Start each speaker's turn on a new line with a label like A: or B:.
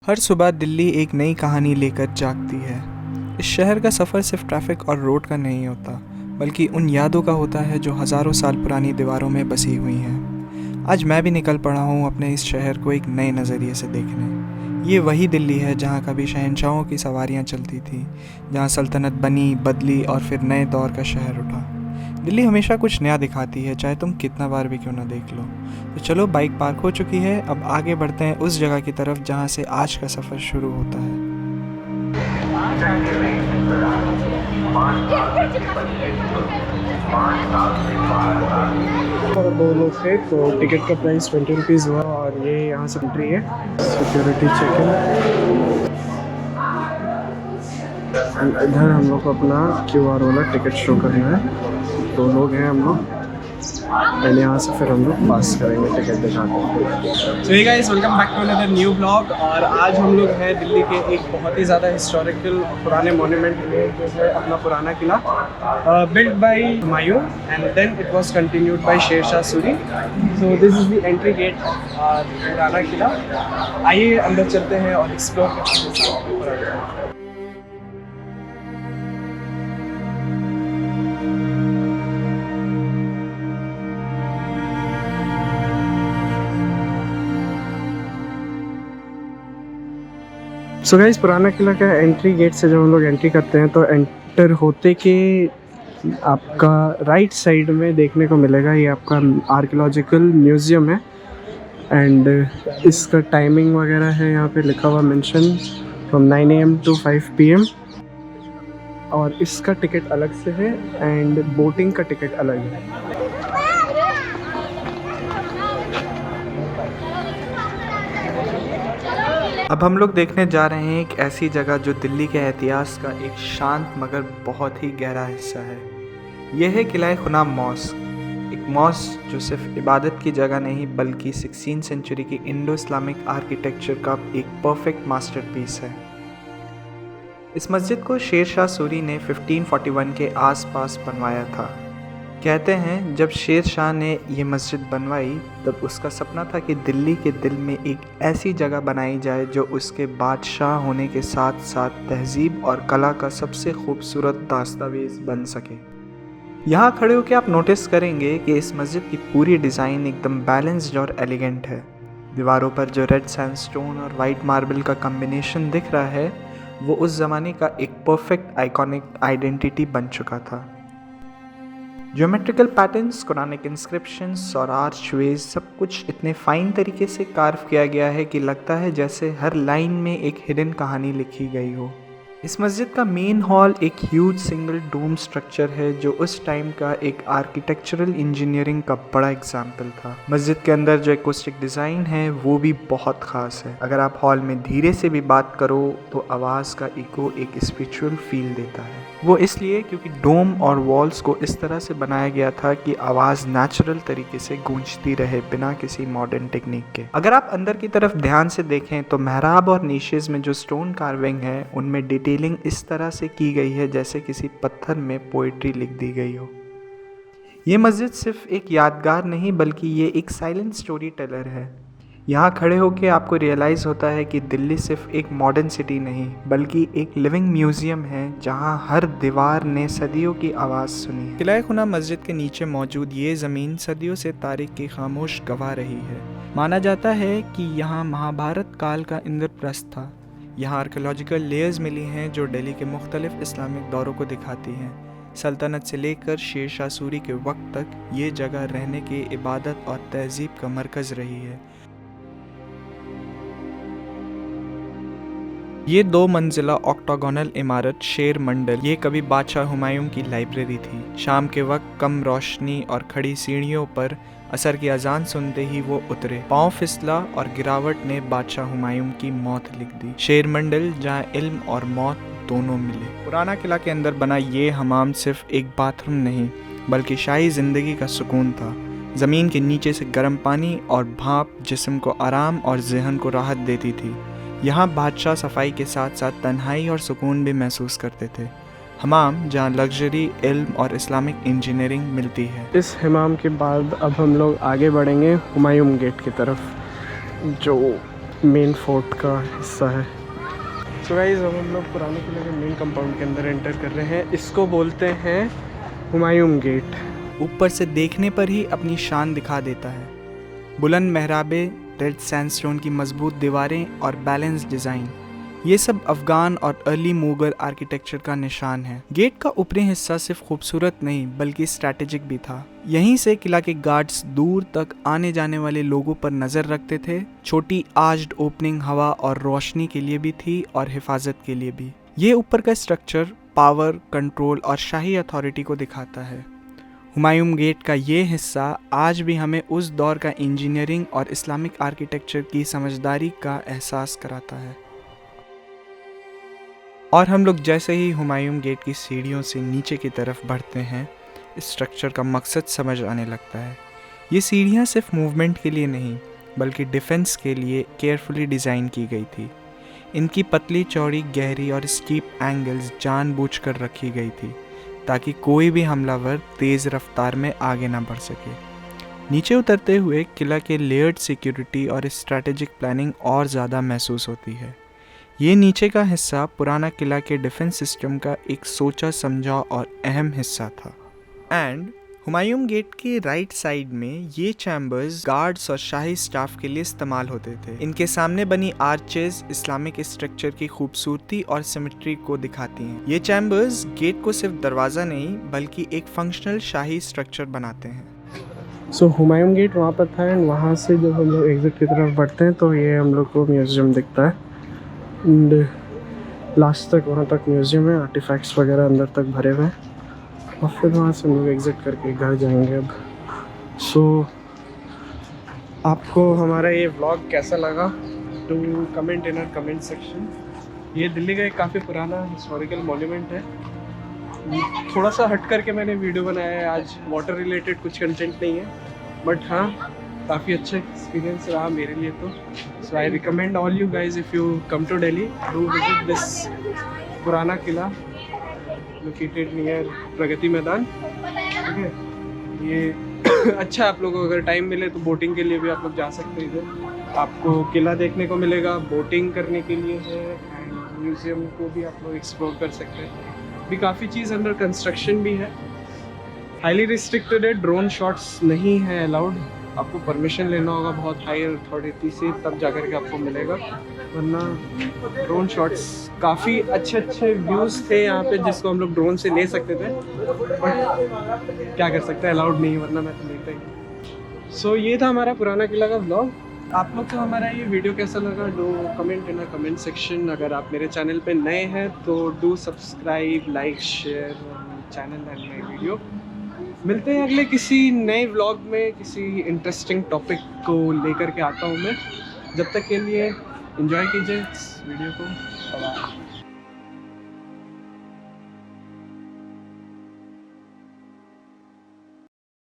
A: हर सुबह दिल्ली एक नई कहानी लेकर जागती है। इस शहर का सफ़र सिर्फ ट्रैफिक और रोड का नहीं होता, बल्कि उन यादों का होता है जो हज़ारों साल पुरानी दीवारों में बसी हुई हैं। आज मैं भी निकल पड़ा हूँ अपने इस शहर को एक नए नज़रिए से देखने। ये वही दिल्ली है जहाँ कभी शहंशाहों की सवारियाँ चलती थी, जहाँ सल्तनत बनी, बदली और फिर नए दौर का शहर उठा। दिल्ली हमेशा कुछ नया दिखाती है, चाहे तुम कितना बार भी क्यों ना देख लो। तो चलो, बाइक पार्क हो चुकी है, अब आगे बढ़ते हैं उस जगह की तरफ जहाँ से आज का सफ़र शुरू होता है।
B: और 2 लोग थे तो टिकट का प्राइस 20 रुपीज़ हुआ और ये यहाँ से एंट्री है, सिक्योरिटी चेक इन। इधर हम लोग को अपना QR वाला टिकट शो करना है। 2 लोग हैं हम लोग, एंड यहाँ से फिर हम लोग पास करेंगे टिकट दिखाते हैं।
C: So hey guys, welcome back to another new blog. और आज हम लोग हैं दिल्ली के एक बहुत ही ज़्यादा हिस्टोरिकल पुराने मोन्यूमेंट में, जो है अपना Purana Qila, build by Humayun and then it was continued by Sher Shah Suri. So this is the entry gate Purana Qila. आइए अंदर चलते हैं और एक्सप्लोर करते हैं पुराना।
B: सो गाइस, पुराना किला का एंट्री गेट से जब हम लोग एंट्री करते हैं तो एंटर होते के आपका राइट साइड में देखने को मिलेगा ये आपका आर्कियोलॉजिकल म्यूज़ियम है। एंड इसका टाइमिंग वगैरह है यहाँ पे लिखा हुआ mention, from 9 AM to 5 PM। और इसका टिकट अलग से है एंड बोटिंग का टिकट अलग है।
A: अब हम लोग देखने जा रहे हैं एक ऐसी जगह जो दिल्ली के इतिहास का एक शांत मगर बहुत ही गहरा हिस्सा है। यह है किला खुना मॉस्क, एक मॉस्क जो सिर्फ इबादत की जगह नहीं बल्कि 16वीं सेंचुरी की इंडो इस्लामिक आर्किटेक्चर का एक परफेक्ट मास्टरपीस है। इस मस्जिद को शेर शाह सूरी ने 1541 के आसपास बनवाया था। कहते हैं जब शेर शाह ने ये मस्जिद बनवाई तब उसका सपना था कि दिल्ली के दिल में एक ऐसी जगह बनाई जाए जो उसके बादशाह होने के साथ साथ तहजीब और कला का सबसे खूबसूरत दस्तावेज बन सके। यहाँ खड़े होकर आप नोटिस करेंगे कि इस मस्जिद की पूरी डिज़ाइन एकदम बैलेंस्ड और एलिगेंट है। दीवारों पर जो रेड सैंडस्टोन और वाइट मार्बल का कम्बिनेशन दिख रहा है वो उस ज़माने का एक परफेक्ट आइकॉनिक आइडेंटिटी बन चुका था। ज्योमेट्रिकल पैटर्न्स, कुरानिक इंस्क्रिप्शंस और आर्चवेज, सब कुछ इतने फाइन तरीके से कार्व किया गया है कि लगता है जैसे हर लाइन में एक हिडन कहानी लिखी गई हो। इस मस्जिद का मेन हॉल एक ह्यूज सिंगल डोम स्ट्रक्चर है जो उस टाइम का एक आर्किटेक्चरल इंजीनियरिंग का बड़ा एग्जाम्पल था। मस्जिद के अंदर जो एकॉस्टिक डिज़ाइन है वो भी बहुत ख़ास है। अगर आप हॉल में धीरे से भी बात करो तो आवाज़ का इको एक स्पिरिचुअल फील देता है। वो इसलिए क्योंकि डोम और वॉल्स को इस तरह से बनाया गया था कि आवाज़ नेचुरल तरीके से गूंजती रहे बिना किसी मॉडर्न टेक्निक के। अगर आप अंदर की तरफ ध्यान से देखें तो मेहराब और नीशेज में जो स्टोन कार्विंग है उनमें डिटेलिंग इस तरह से की गई है जैसे किसी पत्थर में पोइट्री लिख दी गई हो। ये मस्जिद सिर्फ एक यादगार नहीं बल्कि ये एक साइलेंट स्टोरी टेलर है। यहाँ खड़े होकर आपको रियलाइज़ होता है कि दिल्ली सिर्फ एक मॉडर्न सिटी नहीं बल्कि एक लिविंग म्यूज़ियम है जहाँ हर दीवार ने सदियों की आवाज़ सुनी है। किला खुना मस्जिद के नीचे मौजूद ये ज़मीन सदियों से तारीख की खामोश गवाह रही है। माना जाता है कि यहाँ महाभारत काल का इंद्रप्रस्थ था। यहाँ आर्कियोलॉजिकल लेयर्स मिली हैं जो दिल्ली के मुख्तलिफ इस्लामिक दौरों को दिखाती हैं। सल्तनत से लेकर शेर शाह सूरी के वक्त तक ये जगह रहने की इबादत और तहजीब का मरकज़ रही है। ये 2 मंजिला ऑक्टागोनल इमारत शेर मंडल, ये कभी बादशाह हुमायूं की लाइब्रेरी थी। शाम के वक्त कम रोशनी और खड़ी सीढ़ियों पर असर की अजान सुनते ही वो उतरे। पाँव फिसला और गिरावट ने बादशाह हुमायूं की मौत लिख दी। शेर मंडल जहाँ इल्म और मौत दोनों मिले। पुराना किला के अंदर बना ये हमाम सिर्फ एक बाथरूम नहीं बल्कि शाही ज़िंदगी का सुकून था। ज़मीन के नीचे से गर्म पानी और भाप जिस्म को आराम और जहन को राहत देती थी। यहाँ बादशाह सफाई के साथ साथ तन्हाई और सुकून भी महसूस करते थे। हमाम जहाँ लग्जरी, इल्म और इस्लामिक इंजीनियरिंग मिलती है।
B: इस हमाम के बाद अब हम लोग आगे बढ़ेंगे हुमायूं गेट की तरफ, जो मेन फोर्ट का हिस्सा है। सो गाइस अब हम लोग पुराने किले के मेन कंपाउंड के अंदर एंटर कर रहे हैं। इसको बोलते हैं हुमायूं गेट।
A: ऊपर से देखने पर ही अपनी शान दिखा देता है। बुलंद मेहराबे, रेड सैंडस्टोन की मजबूत दीवारें और बैलेंस डिज़ाइन, ये सब अफ़गान और अर्ली मुग़ल आर्किटेक्चर का निशान है। गेट का ऊपरी हिस्सा सिर्फ खूबसूरत नहीं बल्कि स्ट्रैटेजिक भी था। यहीं से किला के गार्ड्स दूर तक आने जाने वाले लोगों पर नज़र रखते थे। छोटी आर्च्ड ओपनिंग हवा और रोशनी के लिए भी थी और हिफाजत के लिए भी। ये ऊपर का स्ट्रक्चर पावर, कंट्रोल और शाही अथॉरिटी को दिखाता है। हुमायूं गेट का ये हिस्सा आज भी हमें उस दौर का इंजीनियरिंग और इस्लामिक आर्किटेक्चर की समझदारी का एहसास कराता है। और हम लोग जैसे ही हुमायूं गेट की सीढ़ियों से नीचे की तरफ बढ़ते हैं, इस स्ट्रक्चर का मकसद समझ आने लगता है। ये सीढ़ियाँ सिर्फ मूवमेंट के लिए नहीं बल्कि डिफेंस के लिए केयरफुली डिज़ाइन की गई थी। इनकी पतली चौड़ी, गहरी और स्टीप एंगल्स जानबूझकर रखी गई थी ताकि कोई भी हमलावर तेज़ रफ्तार में आगे ना बढ़ सके। नीचे उतरते हुए किला के लेयर्ड सिक्योरिटी और स्ट्रैटेजिक प्लानिंग और ज़्यादा महसूस होती है। ये नीचे का हिस्सा पुराना किला के डिफेंस सिस्टम का एक सोचा समझा और अहम हिस्सा था। एंड हुमायूं गेट के राइट साइड में ये चैम्बर्स गार्ड्स और शाही स्टाफ के लिए इस्तेमाल होते थे। इनके सामने बनी आर्चेस इस्लामिक स्ट्रक्चर की खूबसूरती और सिमेट्री को दिखाती हैं। ये चैम्बर्स गेट को सिर्फ दरवाज़ा नहीं बल्कि एक फंक्शनल शाही स्ट्रक्चर बनाते हैं।
B: सो हुमायूं गेट वहाँ पर था एंड वहाँ से जब हम लोग एग्जिट की तरफ बढ़ते हैं तो ये हम लोग को म्यूज़ियम दिखता है। एंड लास्ट तक वहाँ तक म्यूज़ियम है, आर्टिफैक्ट्स वगैरह अंदर तक भरे हुए हैं। और फिर वहाँ से हम लोग एग्ज़िट करके घर जाएंगे अब। सो आपको हमारा ये व्लॉग कैसा लगा to comment in our comment section. ये दिल्ली का एक काफ़ी पुराना हिस्टोरिकल मॉन्यूमेंट है। थोड़ा सा हट करके मैंने वीडियो बनाया है आज, वाटर रिलेटेड कुछ कंटेंट नहीं है, बट हाँ काफ़ी अच्छा एक्सपीरियंस रहा मेरे लिए तो। So I recommend all you guys if you come to Delhi do visit this Purana Qila located near Pragati Maidan. ठीक है, ये अच्छा, आप लोगों को अगर टाइम मिले तो बोटिंग के लिए भी आप लोग जा सकते हैं। इधर आपको किला देखने को मिलेगा, बोटिंग करने के लिए है, एंड म्यूज़ियम को भी आप लोग एक्सप्लोर कर सकते हैं। भी काफ़ी चीज़ अंडर कंस्ट्रक्शन भी है। हाईली रिस्ट्रिक्टेड है, ड्रोन शॉट्स नहीं है अलाउड, आपको परमिशन लेना होगा बहुत हाई अथॉरिटी से, तब जाकर के आपको मिलेगा, वरना ड्रोन शॉट्स काफ़ी अच्छे व्यूज़ थे यहाँ पे जिसको हम लोग ड्रोन से ले सकते थे, बट क्या कर सकते हैं, अलाउड नहीं, वरना मैं तो लेता ही। सो ये था हमारा पुराना किला का व्लॉग। आप लोग को हमारा ये वीडियो कैसा लगा do comment in a comment section. अगर आप मेरे चैनल पे नए हैं तो do subscribe, like, share channel and my video. मिलते हैं अगले किसी नए व्लॉग में, किसी इंटरेस्टिंग टॉपिक को लेकर के आता हूँ मैं। जब तक के लिए एंजॉय कीजिए इस वीडियो को। बाय।